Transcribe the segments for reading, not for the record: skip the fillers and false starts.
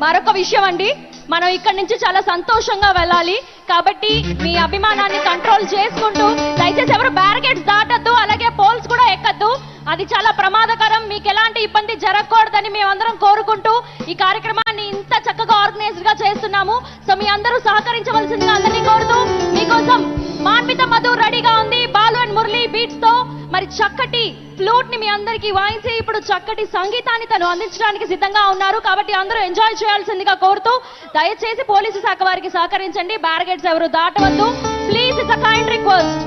మరొక విషయం అండి, మనం ఇక్కడి నుంచి చాలా సంతోషంగా వెళ్ళాలి కాబట్టి మీ అభిమానాన్ని కంట్రోల్ చేసుకుంటూ దయచేసి ఎవరు బ్యారికేడ్స్ దాటద్దు, అలాగే పోల్స్ కూడా ఎక్కద్దు. అది చాలా ప్రమాదకరం, మీకు ఎలాంటి ఇబ్బంది జరగకూడదని మేమందరం కోరుకుంటూ ఈ కార్యక్రమాన్ని ఇంత చక్కగా ఆర్గనైజ్డ్ గా చేస్తున్నాము. సో మీ అందరూ సహకరించవలసిందిగా అందరినీ కోరుతూ మీకోసం మాన్విత మధు రెడీగా ఉంది బాలు అండ్ మురళి బీట్స్ తో. మరి చక్కటి ఫ్లూట్ ని మీ అందరికి వాయించి ఇప్పుడు చక్కటి సంగీతాన్ని తను అందించడానికి సిద్ధంగా ఉన్నారు. కాబట్టి అందరూ ఎంజాయ్ చేయాల్సిందిగా కోరుతూ దయచేసి పోలీసు శాఖ వారికి సహకరించండి. బ్యారికేడ్స్ ఎవరు దాటవద్దు please, it's a kind request.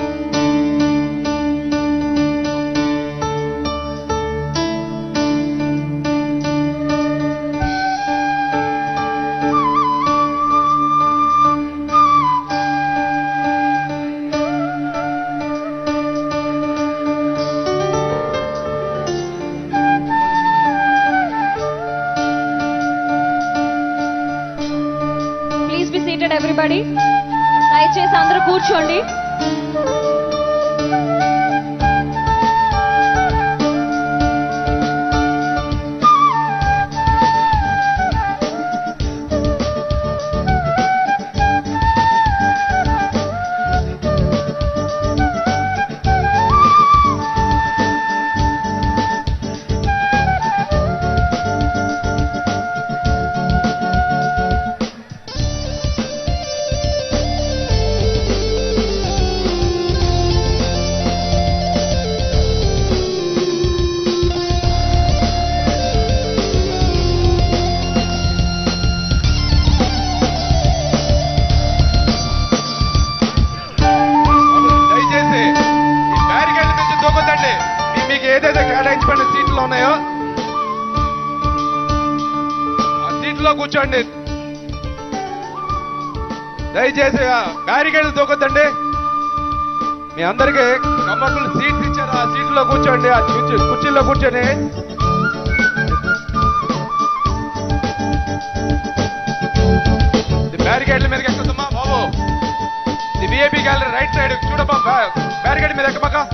Everybody దయచేసి అందరూ కూర్చోండి. ఏదైతే కేటాయించబడిన సీట్లు ఉన్నాయో ఆ సీట్లో కూర్చోండి. దయచేసి బ్యారికేడ్లు తోకొద్దండి. మీ అందరికి కంఫర్టబుల్ సీట్స్ ఇచ్చారు, ఆ సీట్లో కూర్చోండి, ఆ కుర్చీల్లో కూర్చొని. బ్యారికేడ్ల మీదకి ఎక్కుతుందమ్మా బాబు. ఇది విఐపి గ్యాలరీ రైట్ సైడ్ చూడమ్మా, బ్యారికేడ్ మీద ఎక్కమాక.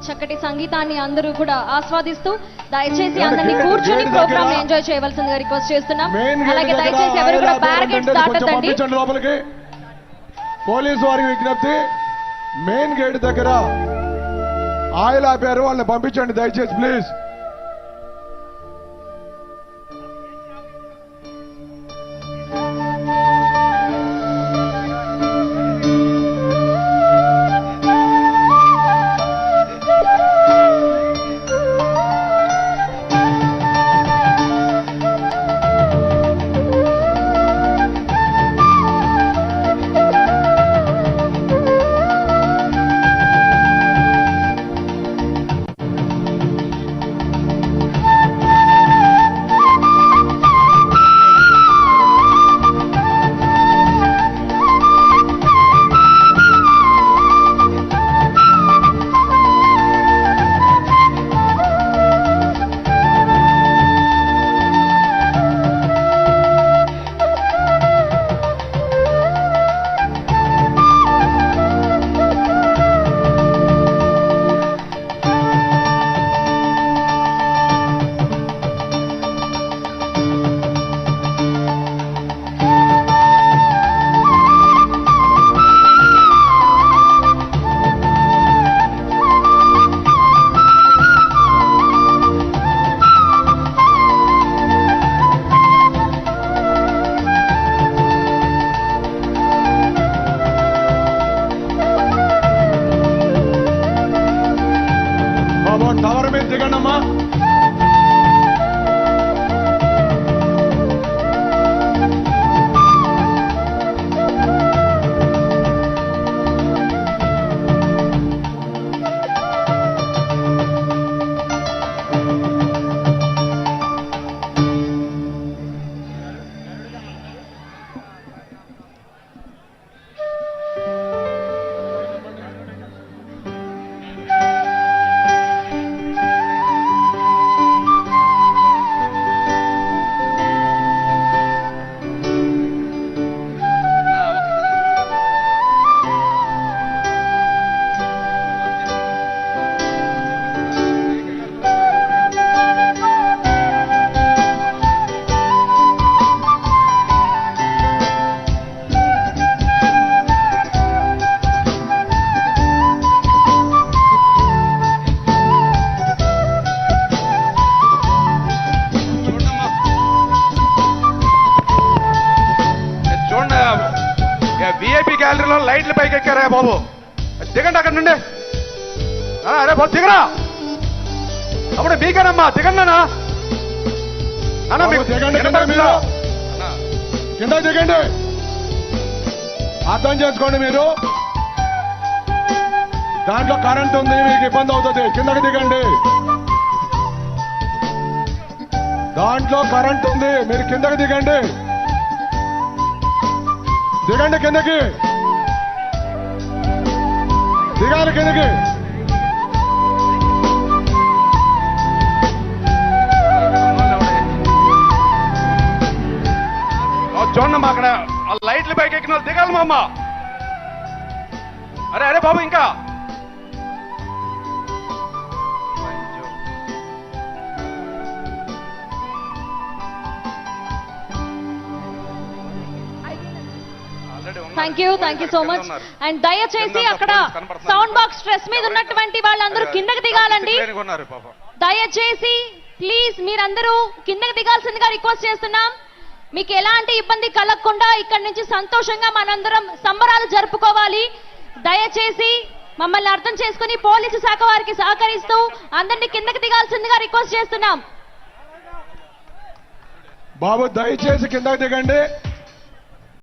చక్కటి సంగీతాన్ని అందరూ కూడా ఆస్వాదిస్తూ దయచేసి అందరినీ కూర్చొని ప్రోగ్రామ్ ని ఎంజాయ్ చేయవలసిందిగా రిక్వెస్ట్ చేస్తున్నాం. అలాగే దయచేసి ఎవరు కూడా బ్యారికేడ్స్ దాటొద్దండి. లోపలికి పోలీసు వారికి విజ్ఞప్తి, మెయిన్ గేట్ దగ్గర ఆయిల్ ఆపారు, వాళ్ళని పంపించండి దయచేసి ప్లీజ్. విఐపి గ్యాలరీలో లైట్లు పైకి ఎక్కారా బాబు, దిగండి అక్కడ నుండి. అరే బాబు దిగరా, అప్పుడు మీకేనమ్మా, దిగండి నాన్న. బాబు, దిగండి, కింద మీరు. కింద దిగండి, అర్థం చేసుకోండి మీరు. దాంట్లో కరెంట్ ఉంది, మీకు ఇబ్బంది అవుతుంది. కిందకి దిగండి, దాంట్లో కరెంట్ ఉంది, మీరు కిందకి దిగండి. దిగండి కిందకి, దిగాలి కిందకి. చూడమ్మా, అక్కడ ఆ లైట్లు పైకి ఎక్కిన వాళ్ళు దిగాలి మా అమ్మ. అరే అరే బాబు ఇంకా thank you so much. And దయచేసి అక్కడ సౌండ్ బాక్స్ స్ట్రెస్ మీద ఉన్నటువంటి వాళ్ళందరూ కిందకి దిగాలండి. దయచేసి ప్లీజ్ మీరందరూ కిందకి దిగాల్సిందిగా రిక్వెస్ట్ చేస్తున్నాం. మీకు ఎలాంటి ఇబ్బంది కలగకుండా ఇక్కడి నుంచి సంతోషంగా మనందరం సంబరాలు జరుపుకోవాలి. దయచేసి మమ్మల్ని అర్థం చేసుకుని పోలీసు శాఖ వారికి సహకరిస్తూ అందరినీ కిందకి దిగాల్సిందిగా రిక్వెస్ట్ చేస్తున్నాం. బాబు దయచేసి కిందకి దిగండి.